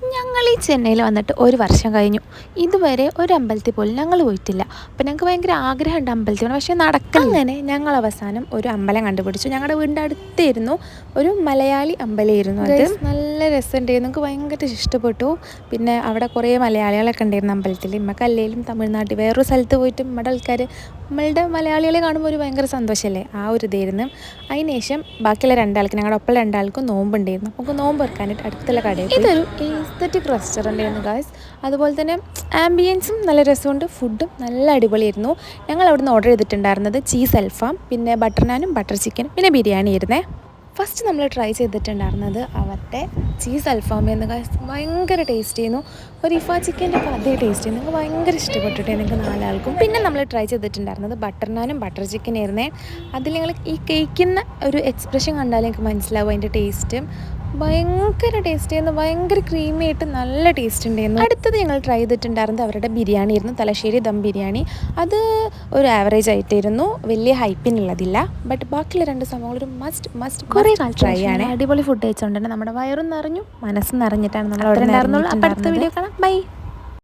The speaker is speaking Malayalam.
ഞങ്ങൾ ഈ ചെന്നൈയിൽ വന്നിട്ട് ഒരു വർഷം കഴിഞ്ഞു. ഇതുവരെ ഒരു അമ്പലത്തിൽ പോലും ഞങ്ങൾ പോയിട്ടില്ല. അപ്പം ഞങ്ങൾക്ക് ഭയങ്കര ആഗ്രഹമുണ്ട് അമ്പലത്തിൽ പോകണം, പക്ഷേ നടക്കില്ല. അങ്ങനെ ഞങ്ങൾ അവസാനം ഒരു അമ്പലം കണ്ടുപിടിച്ചു. ഞങ്ങളുടെ വീടിൻ്റെ അടുത്തായിരുന്നു ഒരു മലയാളി അമ്പലമായിരുന്നു. അത് നല്ല രസമുണ്ടായിരുന്നു, നമുക്ക് ഭയങ്കര ഇഷ്ടപ്പെട്ടു. പിന്നെ അവിടെ കുറേ മലയാളികളൊക്കെ ഉണ്ടായിരുന്നു അമ്പലത്തിൽ. നമുക്ക് അല്ലെങ്കിലും തമിഴ്നാട്ടിൽ വേറൊരു സ്ഥലത്ത് പോയിട്ട് നമ്മുടെ ആൾക്കാർ നമ്മളുടെ മലയാളികളെ കാണുമ്പോൾ ഒരു ഭയങ്കര സന്തോഷമല്ലേ, ആ ഒരു ഇതായിരുന്നു. അതിന് ശേഷം ബാക്കിയുള്ള രണ്ടാൾക്ക്, ഞങ്ങളുടെ ഒപ്പം രണ്ടാൾക്കും നോമ്പുണ്ടായിരുന്നു. നമുക്ക് നോമ്പ് വെക്കാനായിട്ട് അടുത്തുള്ള കടയിൽ ഇതൊരു എസ്തറ്റിക് റെസ്റ്റോറൻ്റ് ആയിരുന്നു ഗായ്സ്. അതുപോലെ തന്നെ ആംബിയൻസും നല്ല രസമുണ്ട്, ഫുഡും നല്ല അടിപൊളിയായിരുന്നു. ഞങ്ങൾ അവിടെ നിന്ന് ഓർഡർ ചെയ്തിട്ടുണ്ടായിരുന്നത് ചീസ് അൽഫാം, പിന്നെ ബട്ടർ നാനും ബട്ടർ ചിക്കനും പിന്നെ ബിരിയാണി ആയിരുന്നേ. ഫസ്റ്റ് നമ്മൾ ട്രൈ ചെയ്തിട്ടുണ്ടായിരുന്നത് അവരുടെ ചീസ് അൽഫാമായിരുന്നു ഗായ്സ്. ഭയങ്കര ടേസ്റ്റ് ചെയ്യുന്നു. ഒരു ഇഫ ചിക്കൻ്റെ ഒക്കെ അതേ ടേസ്റ്റ് ചെയ്യുന്നു. നിങ്ങൾക്ക് ഭയങ്കര ഇഷ്ടപ്പെട്ടിട്ട് എനിക്ക് നാലാൾക്കും. പിന്നെ നമ്മൾ ട്രൈ ചെയ്തിട്ടുണ്ടായിരുന്നത് ബട്ടർ നാനും ബട്ടർ ചിക്കനായിരുന്നേ. അതിൽ നിങ്ങൾ ഈ കേൾക്കുന്ന ഒരു എക്സ്പ്രഷൻ കണ്ടാലും എനിക്ക് മനസ്സിലാവും അതിൻ്റെ ടേസ്റ്റ്. ഭയങ്കര ടേസ്റ്റ് ചെയ്യുന്നു, ഭയങ്കര ക്രീമി ആയിട്ട് നല്ല ടേസ്റ്റ് ഉണ്ടായിരുന്നു. അടുത്തത് ഞങ്ങൾ ട്രൈ ചെയ്തിട്ടുണ്ടായിരുന്നത് അവരുടെ ബിരിയാണി ആയിരുന്നു, തലശ്ശേരി ദം ബിരിയാണി. അത് ഒരു ആവറേജ് ആയിട്ടായിരുന്നു, വലിയ ഹൈപ്പിനുള്ളതില്ല. ബട്ട് ബാക്കിയുള്ള രണ്ട് സംഭവങ്ങൾ ഒരു മസ്റ്റ് കുറേ ട്രൈ ആണ്. അടിപൊളി ഫുഡ് കഴിച്ചുകൊണ്ട് തന്നെ നമ്മുടെ വയറും നിറഞ്ഞു, മനസ്സും നിറഞ്ഞിട്ടാണ് നമ്മൾ അവിടെ ഉണ്ടായിരുന്നുള്ളൂ. അപ്പോൾ അടുത്ത വീഡിയോ കാണാം, ബൈ.